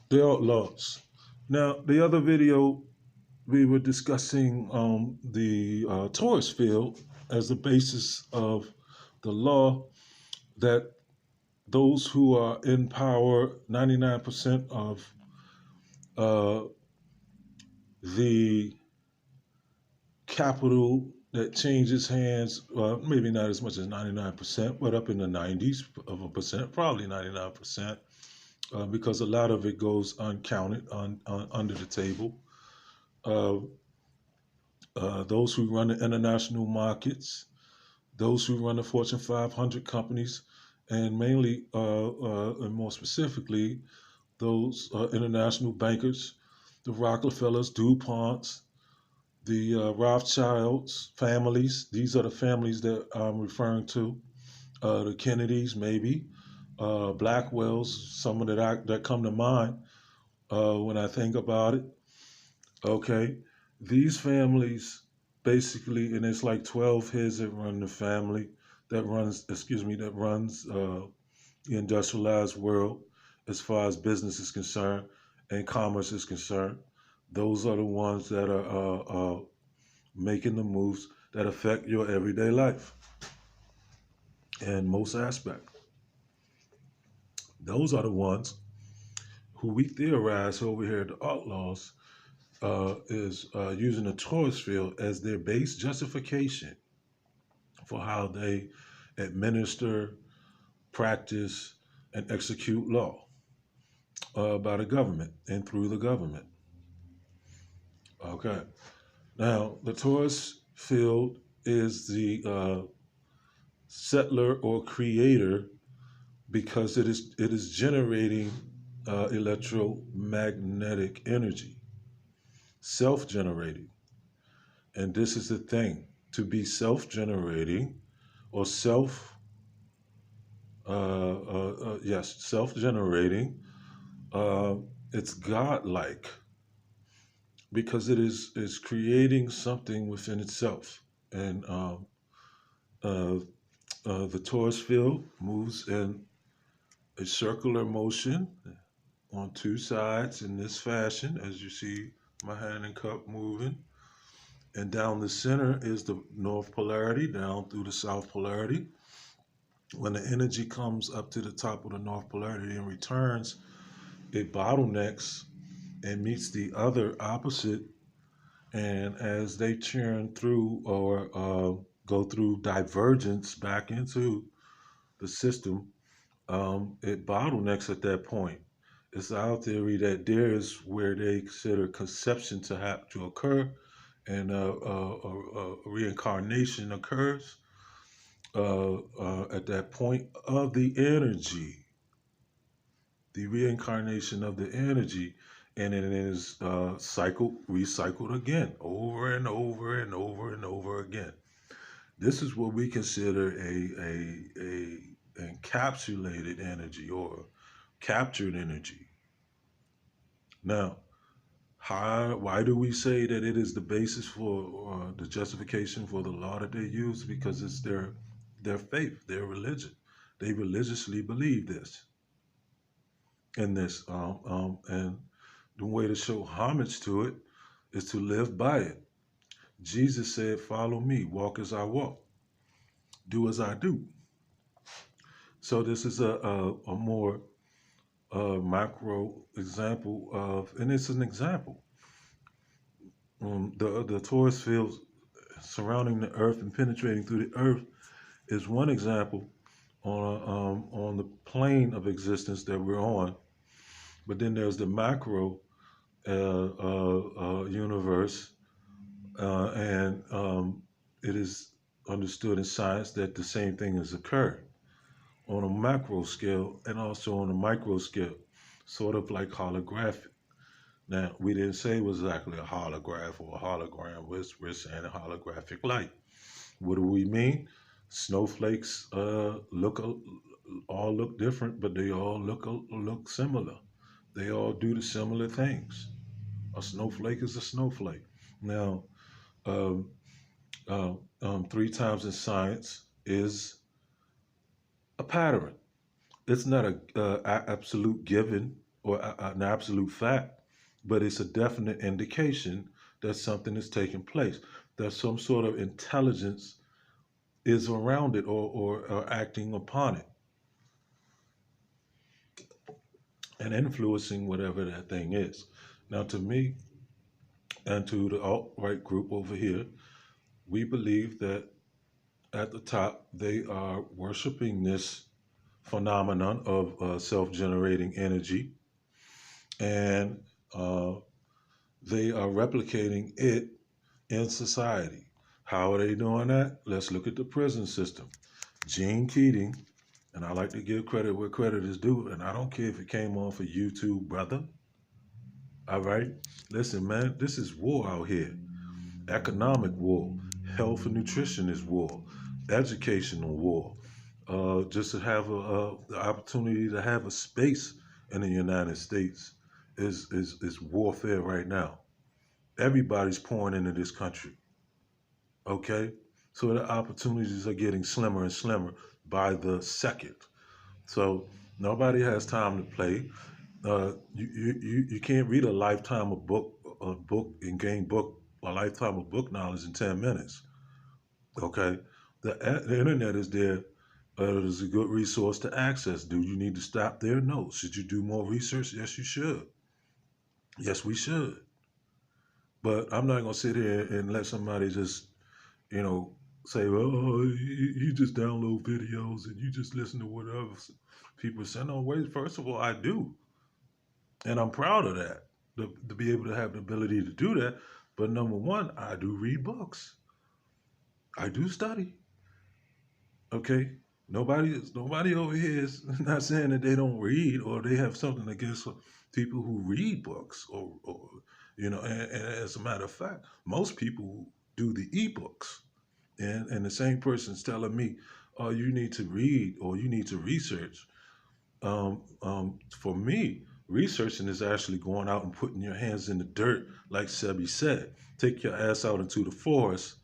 The AltLaws. Now, the other video we were discussing the Torus field as the basis of the law that those who are in power, 99% of uh, the capital that changes hands, maybe not as much as 99%, but up in the 90s of a percent, probably 99%, because a lot of it goes uncounted under the table. Uh, those who run the international markets, those who run the Fortune 500 companies, and mainly and more specifically, those international bankers, the Rockefellers, DuPonts, the Rothschilds families. These are the families that I'm referring to. The Kennedys, maybe, Blackwells, some of that come to mind when I think about it. Okay, these families basically, and it's like 12 heads that run the family that runs the industrialized world as far as business is concerned and commerce is concerned. Those are the ones that are making the moves that affect your everyday life in most aspects. Those are the ones who we theorize over here at the AltLaws is using the Torus field as their base justification for how they administer, practice, and execute law by the government and through the government. Okay. Now, the Torus field is the settler or creator because it is generating electromagnetic energy, self-generating. And this is the thing: to be self-generating or self-generating. Uh, it's godlike because it is creating something within itself, and uh, the torus field moves in a circular motion on two sides in this fashion, as you see my hand and cup moving. And down the center is the north polarity, down through the south polarity. When the energy comes up to the top of the north polarity and returns, it bottlenecks and meets the other opposite. And as they churn through or go through divergence back into the system, it bottlenecks at that point. It's our theory that there is where they consider conception to have to occur, and reincarnation occurs at that point of the energy, the reincarnation of the energy, and it is recycled again, over and over and over and over again. This is what we consider a encapsulated energy or captured energy. Now, why do we say that it is the basis for the justification for the law that they use? Because it's their faith, their religion. They religiously believe this in this, and the way to show homage to it is to live by it. Jesus said, "Follow me, walk as I walk, do as I do." So this is a more macro example of, and it's an example. The torus fields surrounding the Earth and penetrating through the Earth is one example on the plane of existence that we're on. But then there's the macro universe, and it is understood in science that the same thing has occurred on a macro scale and also on a micro scale, sort of like holographic. Now, we didn't say it was exactly a holograph or a hologram. We're saying a holographic light. What do we mean? Snowflakes all look different, but they all look similar. They all do the similar things. A snowflake is a snowflake. Now, um, three times in science is a pattern. It's not a absolute given or an absolute fact, but it's a definite indication that something is taking place, that some sort of intelligence is around it, or acting upon it and influencing whatever that thing is. Now, to me and to the alt right group over here, we believe that at the top they are worshiping this phenomenon of self-generating energy, and uh, they are replicating it in society. How are they doing that? Let's look at the prison system. Gene Keating, and I like to give credit where credit is due, and I don't care if it came off of YouTube, brother. All right? Listen, man, this is war out here. Economic war, health and nutrition is war, educational war. Just to have the opportunity to have a space in the United States is warfare right now. Everybody's pouring into this country. Okay, so the opportunities are getting slimmer and slimmer by the second. So nobody has time to play. You can't read a lifetime of book and gain book a lifetime of book knowledge in 10 minutes. Okay, the internet is there. It is a good resource to access. Do you need to stop there? No. Should you do more research? Yes, you should. Yes, we should. But I'm not gonna sit here and let somebody just, you know, say, well, you just download videos and you just listen to whatever people say. No, wait. First of all, I do, and I'm proud of that. To be able to have the ability to do that. But number one, I do read books. I do study. Okay. Nobody over here is not saying that they don't read or they have something against people who read books, or and as a matter of fact, most people do the ebooks, and the same person's telling me, oh, you need to read or you need to research. For me, researching is actually going out and putting your hands in the dirt, like Sebi said. Take your ass out into the forest,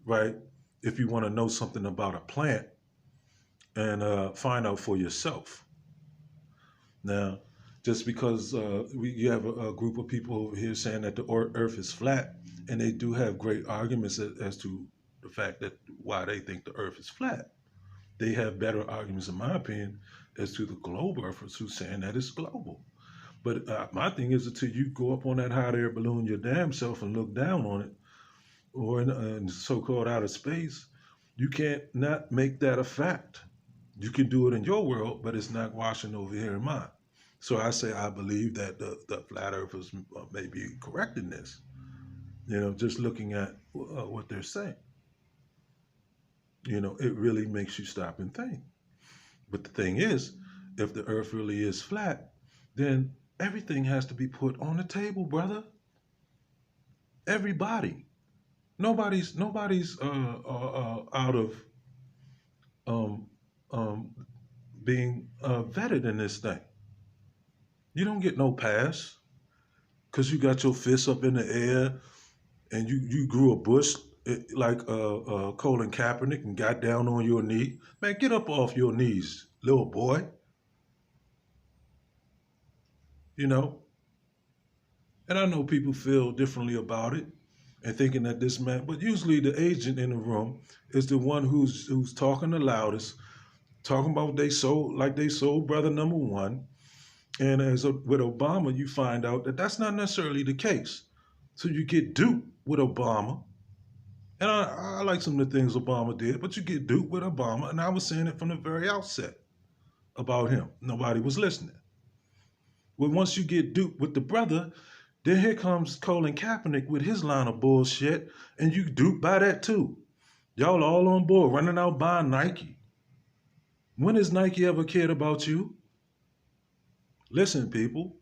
right? If you want to know something about a plant, and find out for yourself. Now, just because you have a group of people over here saying that the Earth is flat, and they do have great arguments as to the fact that why they think the Earth is flat. They have better arguments, in my opinion, as to the globe earthers who's saying that it's global. But my thing is, until you go up on that hot air balloon your damn self and look down on it, or in so-called outer space, you can't not make that a fact. You can do it in your world, but it's not washing over here in mine. So I say I believe that the flat earthers may be correct in this. Just looking at what they're saying, it really makes you stop and think. But the thing is, if the earth really is flat, then everything has to be put on the table, brother. Everybody. Nobody's out of um, um, being vetted in this thing. You don't get no pass because you got your fists up in the air and you grew a bush like Colin Kaepernick and got down on your knee. Man, get up off your knees, little boy. And I know people feel differently about it and thinking that this man, but usually the agent in the room is the one who's talking the loudest, talking about they sold brother number one. And with Obama, you find out that that's not necessarily the case. So you get duped with Obama. And I like some of the things Obama did, but you get duped with Obama. And I was saying it from the very outset about him. Nobody was listening. Well, once you get duped with the brother, then here comes Colin Kaepernick with his line of bullshit, and you duped by that too. Y'all all on board, running out buying Nike. When has Nike ever cared about you? Listen, people.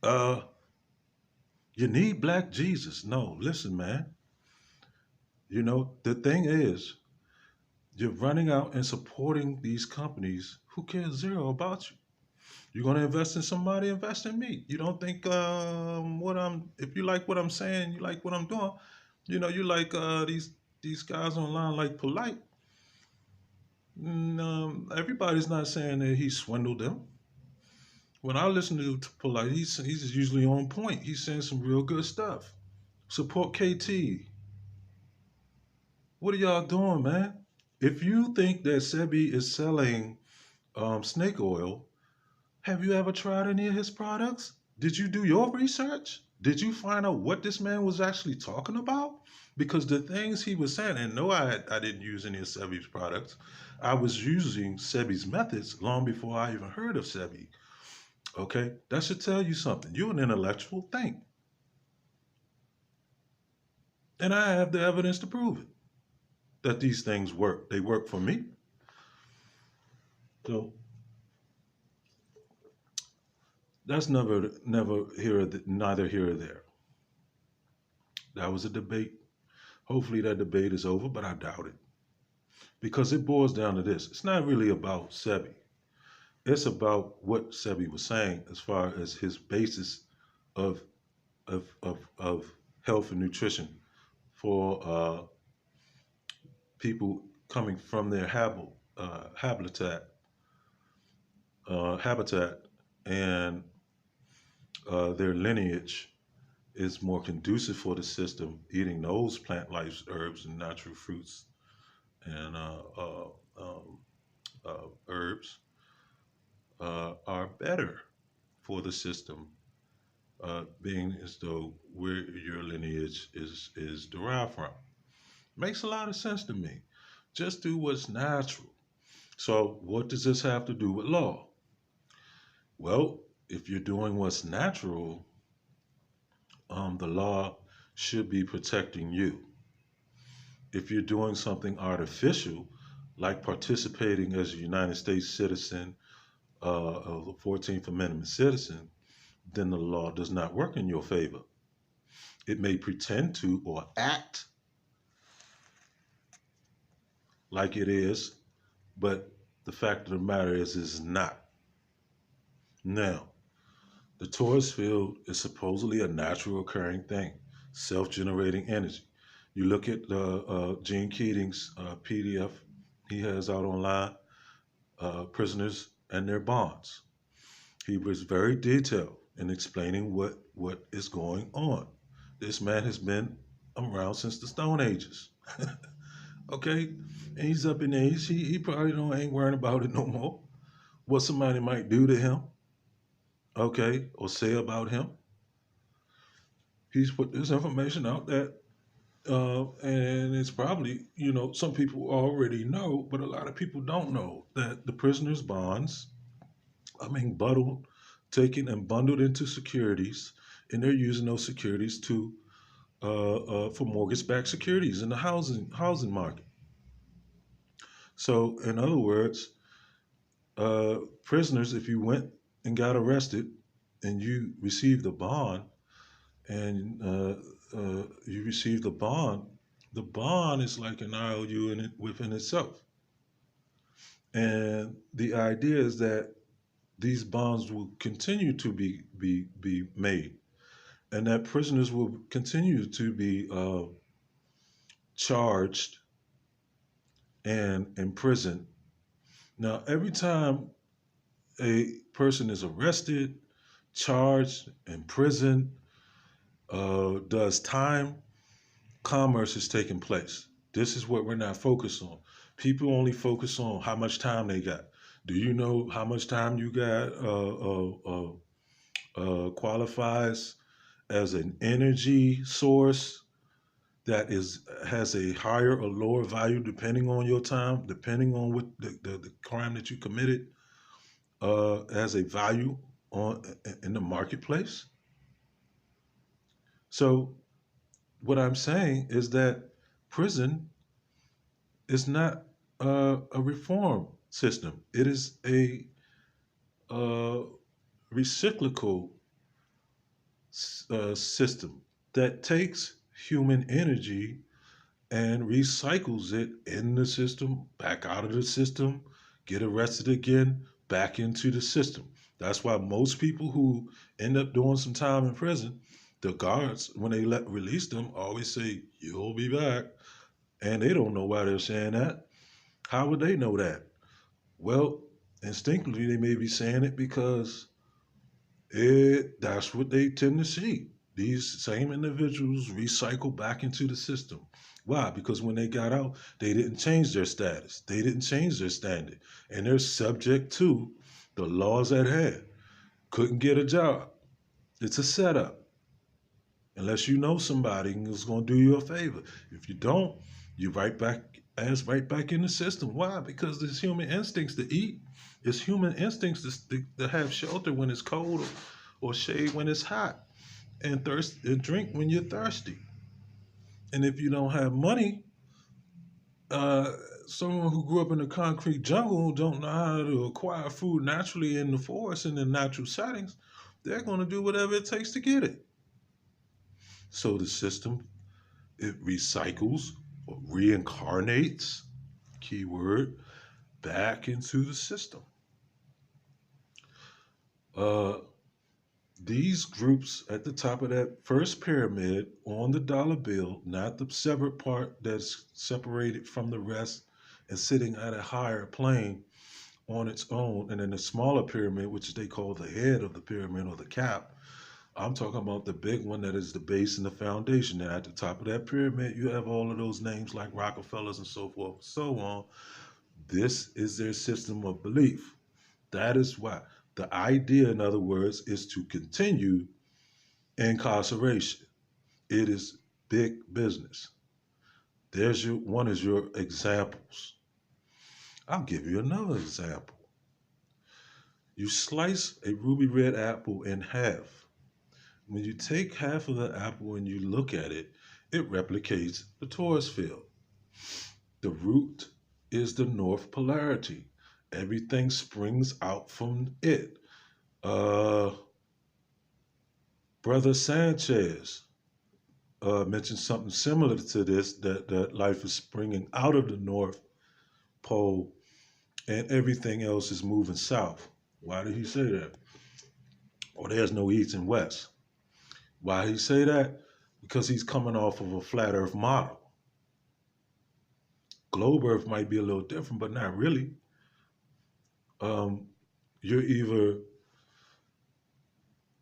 You need black Jesus. No, listen, man. The thing is, you're running out and supporting these companies who care zero about you. You're going to invest in somebody, invest in me. You don't think if you like what I'm saying, you like what I'm doing, you like these guys online like Polite. Everybody's not saying that he swindled them. When I listen to Polite, he's usually on point. He's saying some real good stuff. Support KT. What are y'all doing, man? If you think that Sebi is selling snake oil, have you ever tried any of his products? Did you do your research? Did you find out what this man was actually talking about? Because the things he was saying, and no, I didn't use any of Sebi's products. I was using Sebi's methods long before I even heard of Sebi. Okay, that should tell you something. You're an intellectual. Think, and I have the evidence to prove it that these things work. They work for me. So that's never neither here or there. That was a debate. Hopefully that debate is over, but I doubt it. Because it boils down to this. It's not really about Sebi. It's about what Sebi was saying as far as his basis of of health and nutrition for people coming from their habitat and their lineage is more conducive for the system. Eating those plant life herbs and natural fruits and herbs are better for the system, being as though where your lineage is derived from. Makes a lot of sense to me. Just do what's natural. So, what does this have to do with law? Well, if you're doing what's natural, the law should be protecting you. If you're doing something artificial, like participating as a United States citizen, a 14th Amendment citizen, then the law does not work in your favor. It may pretend to or act like it is, but the fact of the matter is not. Now, the torus field is supposedly a natural occurring thing, self-generating energy. You look at Gene Keating's PDF he has out online, Prisoners and Their Bonds. He was very detailed in explaining what is going on. This man has been around since the Stone Ages. Okay? And he's up in age. He probably ain't worrying about it no more. What somebody might do to him, okay, or say about him. He's put this information out that and it's probably, some people already know, but a lot of people don't know that the prisoners' bonds are being taken and bundled into securities, and they're using those securities to for mortgage-backed securities in the housing market. So, in other words, prisoners, if you went and got arrested and you received a bond, and you received the bond is like an IOU within itself. And the idea is that these bonds will continue to be made, and that prisoners will continue to be charged and imprisoned. Now, every time a person is arrested, charged, imprisoned, does time, commerce is taking place. This is what we're not focused on. People only focus on how much time they got. Do you know how much time you got qualifies as an energy source that has a higher or lower value depending on your time, depending on what the crime that you committed has a value in the marketplace? So what I'm saying is that prison is not a reform system. It is a recyclical system that takes human energy and recycles it in the system, back out of the system, get arrested again, back into the system. That's why most people who end up doing some time in prison, the guards, when they release them, always say, "You'll be back." And they don't know why they're saying that. How would they know that? Well, instinctively, they may be saying it because That's what they tend to see. These same individuals recycle back into the system. Why? Because when they got out, they didn't change their status. They didn't change their standing. And they're subject to the laws at hand. Couldn't get a job. It's a setup. Unless you know somebody who's going to do you a favor. If you don't, you right back in the system. Why? Because it's human instincts to eat. It's human instincts to have shelter when it's cold or shade when it's hot, and drink when you're thirsty. And if you don't have money, uh, someone who grew up in the concrete jungle don't know how to acquire food naturally in the forest and in natural settings. They're going to do whatever it takes to get it. So the system, it recycles or reincarnates, keyword, back into the system. Uh, these groups at the top of that first pyramid on the dollar bill, not the separate part that's separated from the rest and sitting at a higher plane on its own, and then the smaller pyramid, which they call the head of the pyramid or the cap. I'm talking about the big one that is the base and the foundation. And at the top of that pyramid, you have all of those names like Rockefellers and so forth and so on. This is their system of belief. That is why. The idea, in other words, is to continue incarceration. It is big business. There's your one is your examples. I'll give you another example. You slice a ruby red apple in half. When you take half of the apple and you look at it, it replicates the torus field. The root is the north polarity. Everything springs out from it. Uh, Brother Sanchez mentioned something similar to this, that life is springing out of the North Pole and everything else is moving south. Why did he say that? Or there's no east and west. Why did he say that? Because he's coming off of a flat earth model. Globe earth might be a little different, but not really. Um, you're either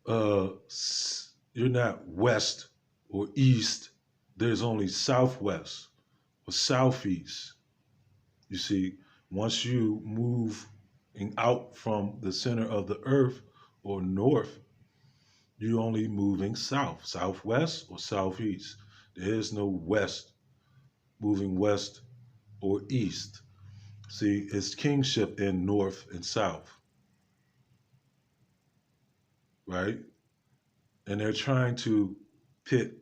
uh, you're not west or east. There's only southwest or southeast. You see, once you move out from the center of the earth or north, you're only moving south, southwest or southeast. There is no west moving west or east. See, it's kingship in north and south, right? And they're trying to pit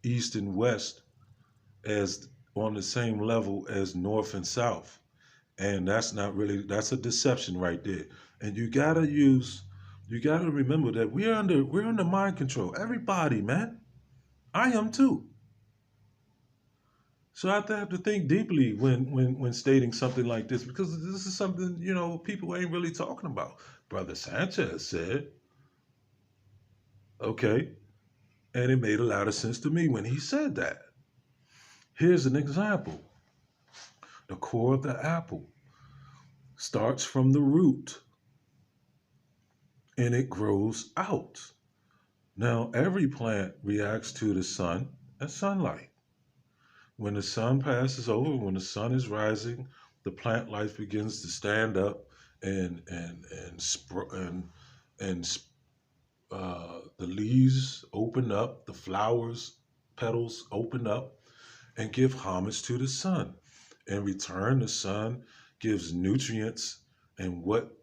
east and west as on the same level as north and south. And that's not really, that's a deception right there. And you gotta remember that we're under mind control. Everybody, man. I am too. So I have to think deeply when stating something like this, because this is something, people ain't really talking about. Brother Sanchez said, okay, and it made a lot of sense to me when he said that. Here's an example. The core of the apple starts from the root and it grows out. Now, every plant reacts to the sun and sunlight. When the sun passes over, when the sun is rising, the plant life begins to stand up and the leaves open up, the flowers, petals open up, and give homage to the sun. In return, the sun gives nutrients and what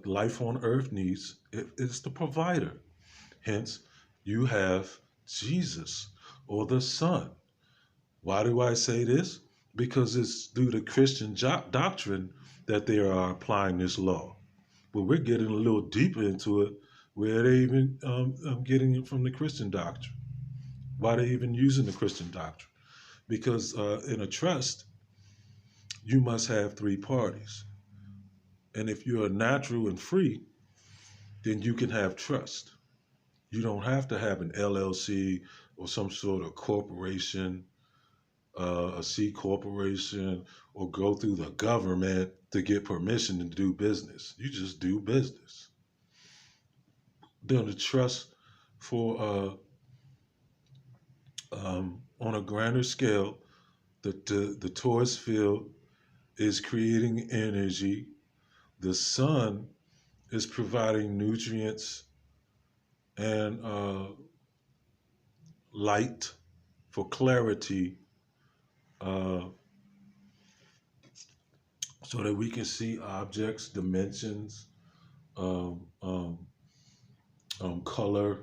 life on earth needs. It is the provider. Hence, you have Jesus or the Son. Why do I say this? Because it's through the Christian doctrine that they are applying this law. But we're getting a little deeper into it, where they even getting it from the Christian doctrine. Why they even using the Christian doctrine? Because in a trust, you must have three parties. And if you're natural and free, then you can have trust. You don't have to have an LLC or some sort of corporation, a C corporation, or go through the government to get permission to do business. You just do business. then the trust for on a grander scale, the torus field is creating energy. The sun is providing nutrients and light for clarity, uh, so that we can see objects, dimensions, um, um, color,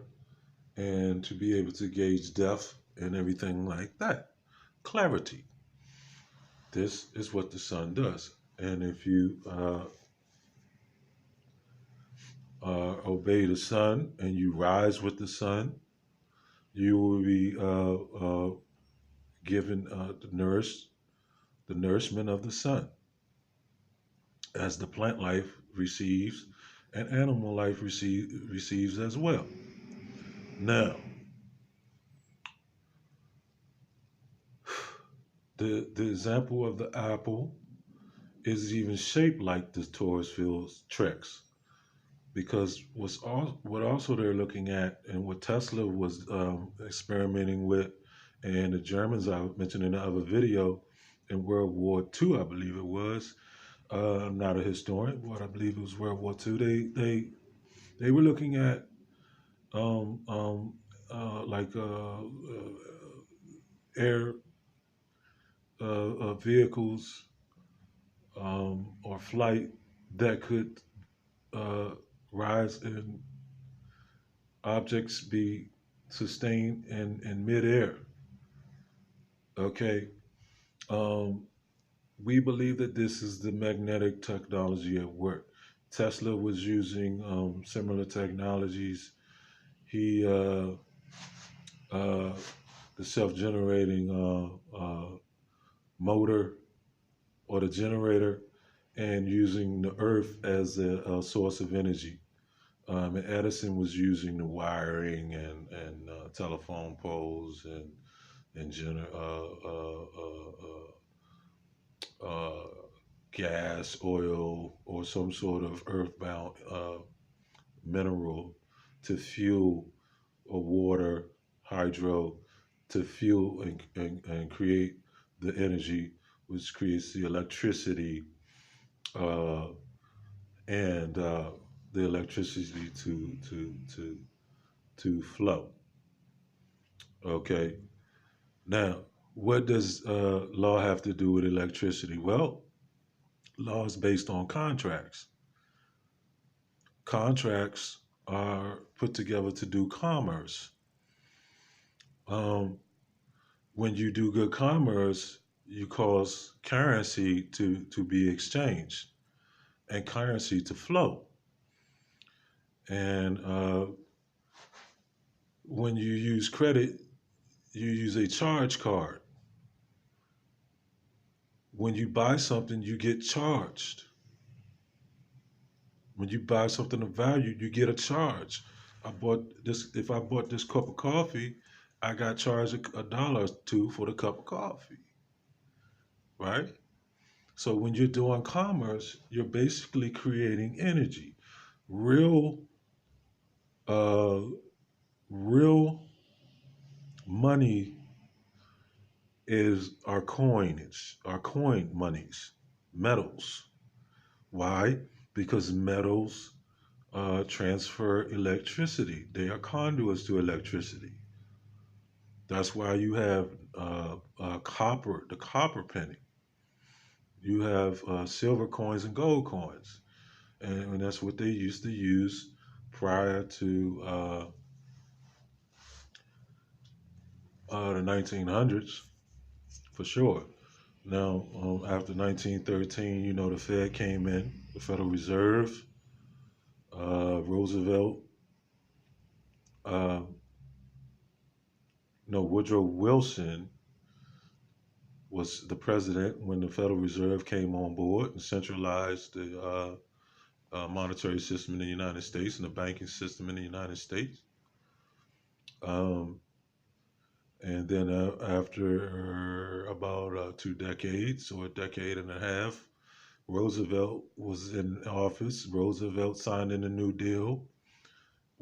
and to be able to gauge depth and everything like that. Clarity. This is what the sun does. And if you obey the sun and you rise with the sun, you will be given the nourishment of the sun, as the plant life receives and animal life receives as well. Now, the example of the apple is even shaped like the torus field's tricks, because what also they're looking at, and what Tesla was experimenting with, and the Germans I mentioned in the other video in World War II, I believe it was. I'm not a historian, but I believe it was World War II. They were looking at um, um, like air vehicles or flight that could uh, rise and objects be sustained in midair. Okay. Um, we believe that this is the magnetic technology at work. Tesla was using similar technologies. He, uh, the self-generating motor or the generator, and using the earth as a source of energy. And Edison was using the wiring and telephone poles and uh, gas, oil, or some sort of earthbound mineral to fuel, or water, hydro, to fuel and create the energy, which creates the electricity uh, and the electricity to flow. Okay. Now, what does law have to do with electricity? Well, law is based on contracts. Contracts are put together to do commerce. Um, when you do good commerce, you cause currency to be exchanged and currency to flow. And when you use credit, you use a charge card. When you buy something, you get charged. When you buy something of value, you get a charge. If I bought this cup of coffee, I got charged a dollar or two for the cup of coffee, right? So when you're doing commerce, you're basically creating energy. Real, uh, real money is our coinage, our coin monies, metals. Why? Because metals transfer electricity. They are conduits to electricity. That's why you have copper, the copper penny. You have silver coins and gold coins, and that's what they used to use prior to the 1900s, for sure. Now, after 1913, the Fed came in, the Federal Reserve. Roosevelt, uh, no, Woodrow Wilson was the president when the Federal Reserve came on board and centralized the monetary system in the United States and the banking system in the United States. Um, and then after about 2 decades or a decade and a half, Roosevelt was in office. Roosevelt signed in the New Deal,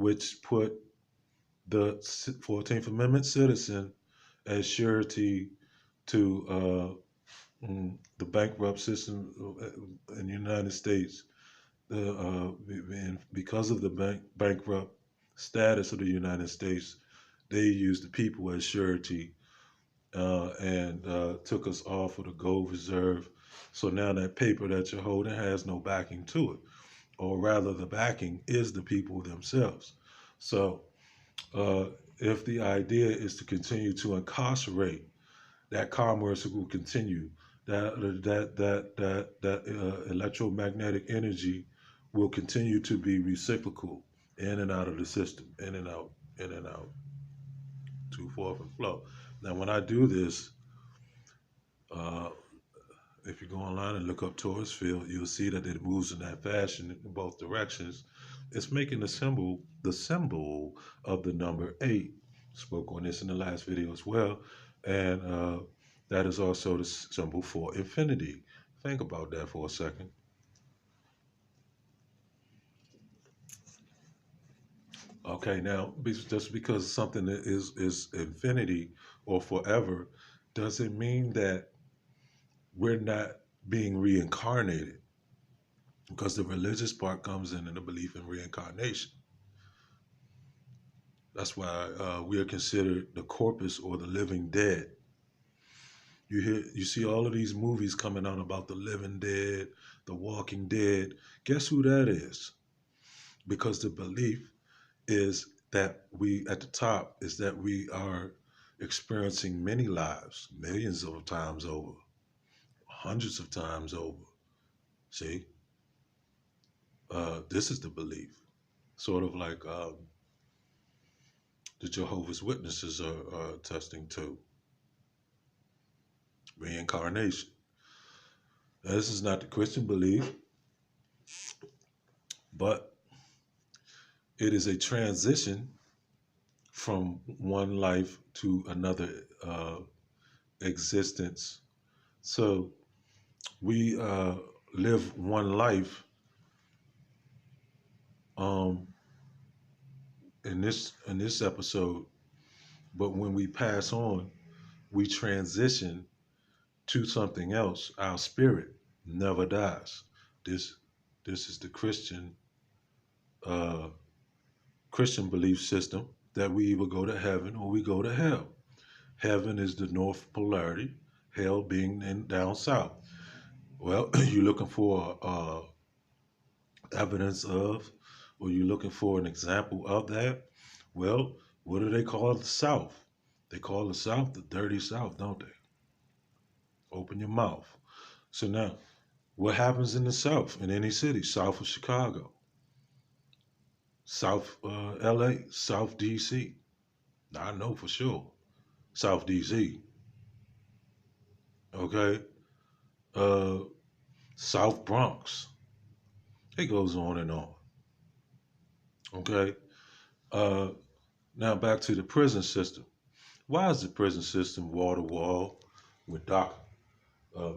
which put the 14th Amendment citizen as surety to the bankrupt system in the United States. And because of the bankrupt status of the United States, they used the people as surety and took us off of the gold reserve. So now that paper that you're holding has no backing to it, or rather, the backing is the people themselves. So uh, if the idea is to continue to incarcerate, that commerce will continue. That electromagnetic energy will continue to be reciprocal in and out of the system, in and out, in and out, to forth and flow. Now, when I do this, uh, if you go online and look up Torus field, you'll see that it moves in that fashion in both directions. It's making the symbol of the number 8. Spoke on this in the last video as well. And that is also the symbol for infinity. Think about that for a second. Okay, now just because something is infinity or forever doesn't mean that we're not being reincarnated, because the religious part comes in the belief in reincarnation. That's why we are considered the corpus or the living dead. You see all of these movies coming out about the living dead, the walking dead. Guess who that is? Because the belief is that we at the top is that we are experiencing many lives, millions of times over, hundreds of times over. See, this is the belief, sort of like the Jehovah's Witnesses are testing to reincarnation. Now, this is not the Christian belief, but it is a transition from one life to another existence. So we live one life in this episode, but when we pass on, we transition to something else. Our spirit never dies. This is the Christian belief system, that we either go to heaven or we go to hell. Heaven is the north polarity, hell being down south. Well, you're looking for evidence of, or you're looking for an example of that. Well, what do they call the South? They call the South the dirty South, don't they? Open your mouth. So now, what happens in the South, in any city, south of Chicago, South LA, South DC? I know for sure. South DC. Okay. Uh, South Bronx. It goes on and on. Okay. Uh, Now back to the prison system. Why is the prison system wall to wall with dark,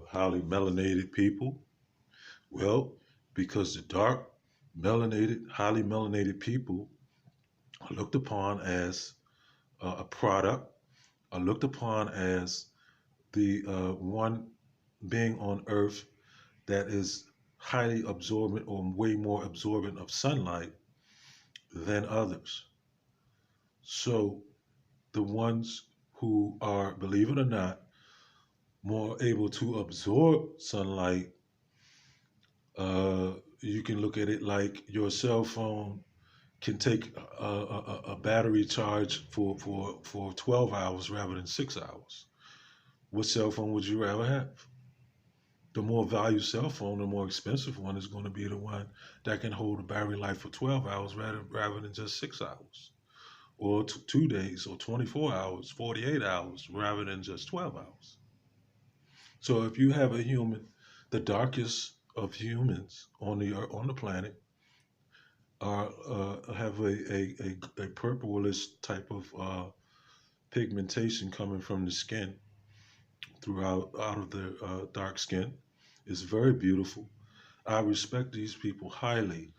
highly melanated people? Well, because the dark, melanated, highly melanated people are looked upon as a product, are looked upon as the one being on Earth that is highly absorbent or way more absorbent of sunlight than others. So the ones who are, believe it or not, more able to absorb sunlight, you can look at it like your cell phone can take a battery charge for 12 hours rather than 6 hours. What cell phone would you rather have? The more value cell phone, the more expensive one is going to be the one that can hold a battery life for 12 hours rather than just 6 hours, or 2 days, or 24 hours, 48 hours, rather than just 12 hours. So if you have a human, the darkest of humans on the planet, are have a purplish type of pigmentation coming from the skin throughout out of their dark skin, is very beautiful. I respect these people highly.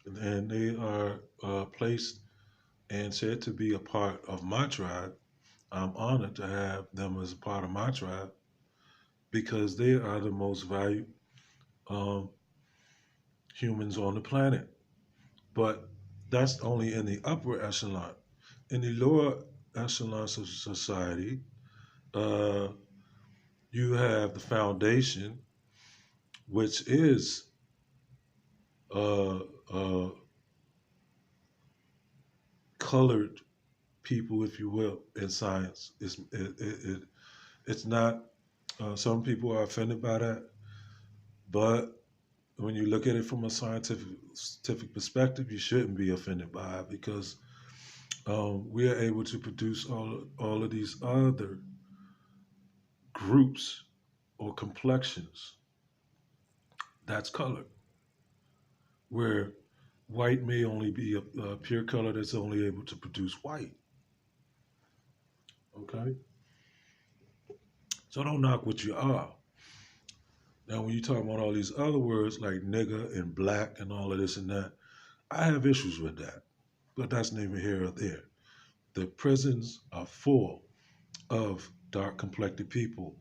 and they are placed and said to be a part of my tribe. I'm honored to have them as a part of my tribe because they are the most valued um, humans on the planet. But that's only in the upper echelon. In the lower echelons of society, uh, you have the foundation, which is uh, uh, colored people, if you will, in science. It's not. Some people are offended by that, but when you look at it from a scientific perspective, you shouldn't be offended by it because we are able to produce all of these other groups or complexions that's colored, where white may only be a pure color that's only able to produce white. Okay, so don't knock what you are. Now, when you talk about all these other words like nigger and black and all of this and that, I have issues with that, but that's neither here or there. The prisons are full of dark complected people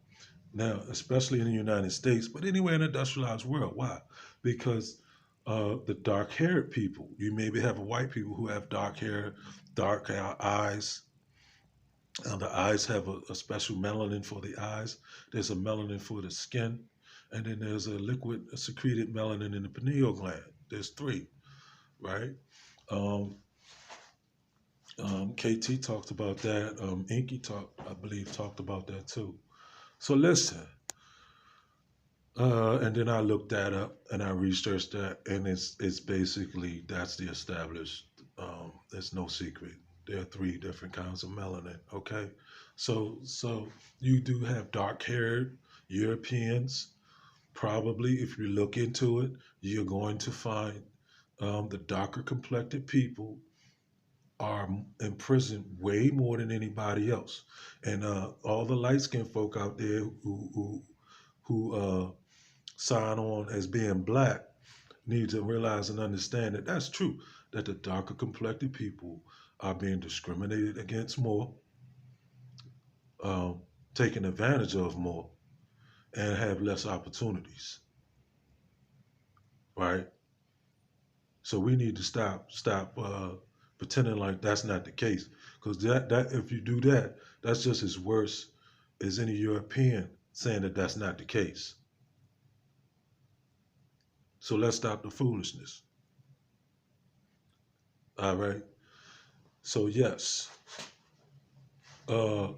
now, especially in the United States, but anywhere in the industrialized world. Why? Because the dark haired people, you maybe have white people who have dark hair, dark eyes. The eyes have a special melanin for the eyes. There's a melanin for the skin. And then there's a liquid secreted melanin in the pineal gland. There's three, right? Um, KT talked about that. Inky I believe, talked about that too. So listen, and then I looked that up and I researched that, and it's basically that's the established. It's no secret. There are three different kinds of melanin. Okay, so you do have dark haired Europeans. Probably, if you look into it, you're going to find the darker complected people are in prison way more than anybody else, and all the light skinned folk out there who sign on as being black need to realize and understand that that's true. That the darker complected people are being discriminated against more, um, taken advantage of more, and have less opportunities. Right. So we need to stop pretending like that's not the case, because that if you do that, that's just as worse as any European saying that that's not the case. So let's stop the foolishness. All right. So yes, uh,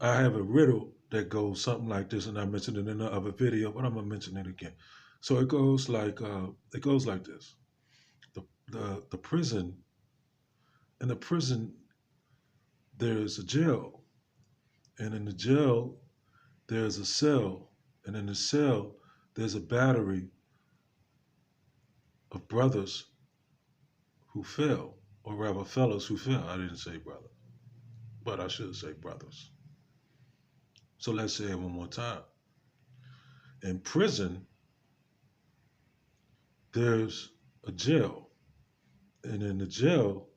I have a riddle that goes something like this, and I mentioned it in the other video, but I'm gonna mention it again. So it goes like this: the the prison in the prison there's a jail, and in the jail there's a cell, and in the cell there's a battery of brothers who fell, or rather fellows who fell. I didn't say brother, but I should say brothers. So let's say it one more time. In prison, there's a jail, and in the jail,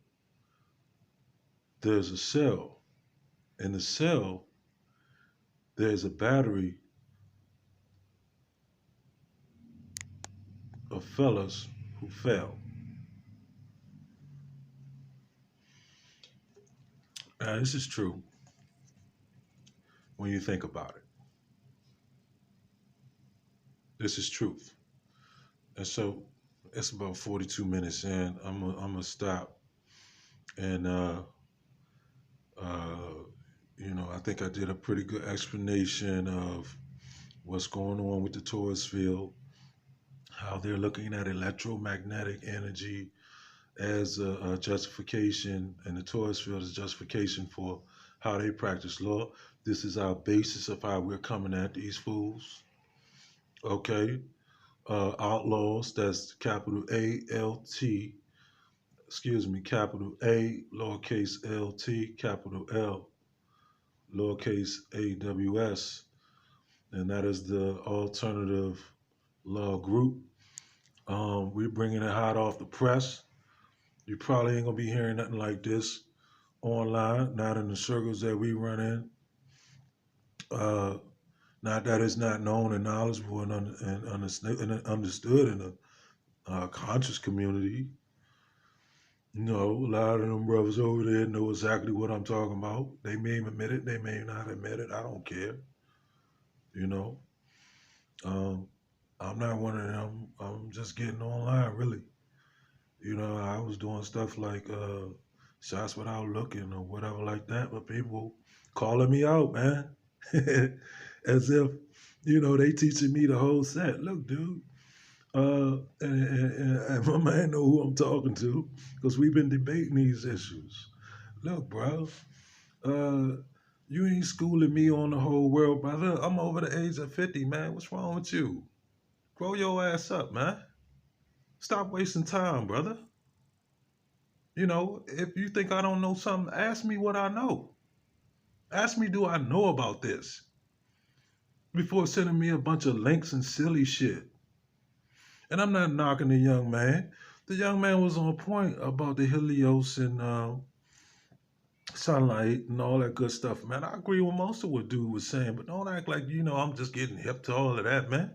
there's a cell. In the cell, there's a battery of fellas who fell. Now, this is true when you think about it. This is truth. And so it's about 42 minutes in. I'm gonna stop. And, uh, I think I did a pretty good explanation of what's going on with the Torus field, how they're looking at electromagnetic energy as a justification, and the Torus field is justification for how they practice law. This is our basis of how we're coming at these fools. Okay, AltLaws. That's capital A-L-T. Excuse me, capital A, lowercase L-T, capital L, lowercase A-W-S, and that is the alternative law group. We're bringing it hot off the press. You probably ain't gonna be hearing nothing like this online, not in the circles that we run in. Uh, Not that it's not known and knowledgeable and understood in the conscious community. You know, a lot of them brothers over there know exactly what I'm talking about. They may admit it, they may not admit it. I don't care. You know, um, I'm not one of them. I'm just getting online, really. You know, I was doing stuff like shots without looking or whatever like that, but people calling me out, man, as if they teaching me the whole set. Look, dude, and my man know who I'm talking to because we've been debating these issues. Look, bro, uh, you ain't schooling me on the whole world, brother. I'm over the age of 50, man. What's wrong with you? Grow your ass up, man. Stop wasting time, brother. If you think I don't know something, ask me what I know. Ask me, do I know about this? Before sending me a bunch of links and silly shit. And I'm not knocking the young man. The young man was on point about the Helios and sunlight and all that good stuff, man. I agree with most of what dude was saying, but don't act like I'm just getting hip to all of that, man.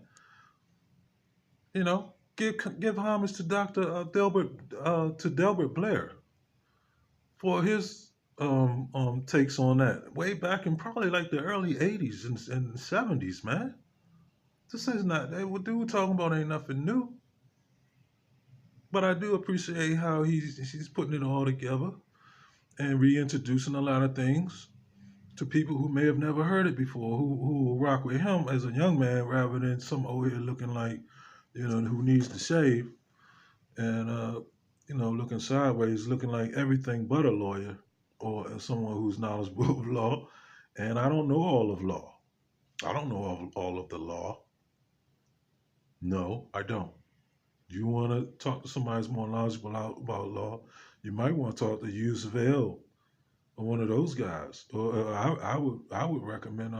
Give homage to Dr. Delbert Blair for his takes on that way back in probably like the early 80s and 70s, man. This is not what dude talking about ain't nothing new. But I do appreciate how he's putting it all together and reintroducing a lot of things to people who may have never heard it before, who will rock with him as a young man rather than some old here looking like, who needs to shave and looking sideways, looking like everything but a lawyer or someone who's knowledgeable of law. And I don't know all of law. I don't know all of the law. No, I don't. You want to talk to somebody who's more knowledgeable about law, you might want to talk to Yusuf El or one of those guys. Or I would recommend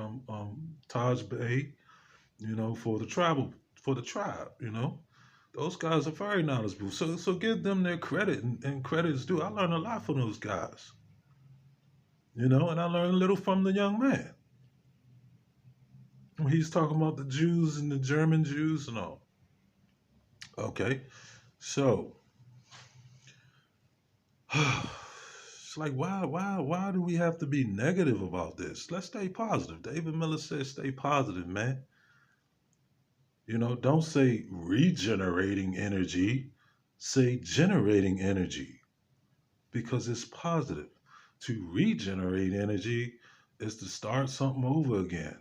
Taj Bey, for the tribe. Those guys are very knowledgeable. So give them their credit and credit is due. I learned a lot from those guys. And I learned a little from the young man. When he's talking about the Jews and the German Jews and all. Okay. So it's like why do we have to be negative about this? Let's stay positive. David Miller says stay positive, man. Don't say regenerating energy, say generating energy because it's positive. To regenerate energy is to start something over again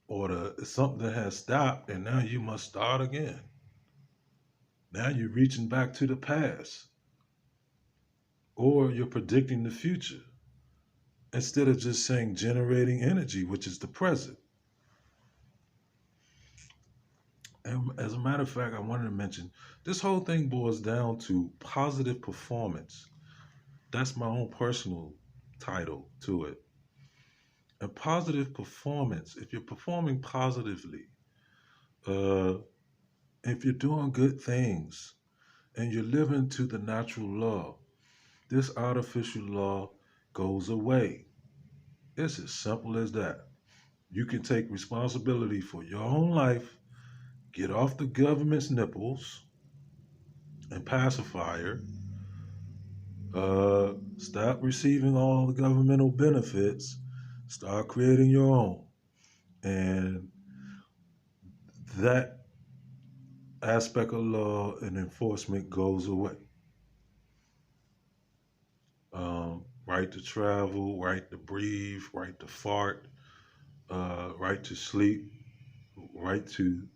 or something that has stopped and now you must start again. Now you're reaching back to the past or you're predicting the future instead of just saying generating energy, which is the present. And as a matter of fact, I wanted to mention this whole thing boils down to positive performance. That's my own personal title to it. And positive performance, if you're performing positively, if you're doing good things and you're living to the natural law, this artificial law goes away. It's as simple as that. You can take responsibility for your own life, get off the government's nipples and pacifier, stop receiving all the governmental benefits, start creating your own. And that aspect of law and enforcement goes away. Right to travel, right to breathe, right to fart, right to sleep, right to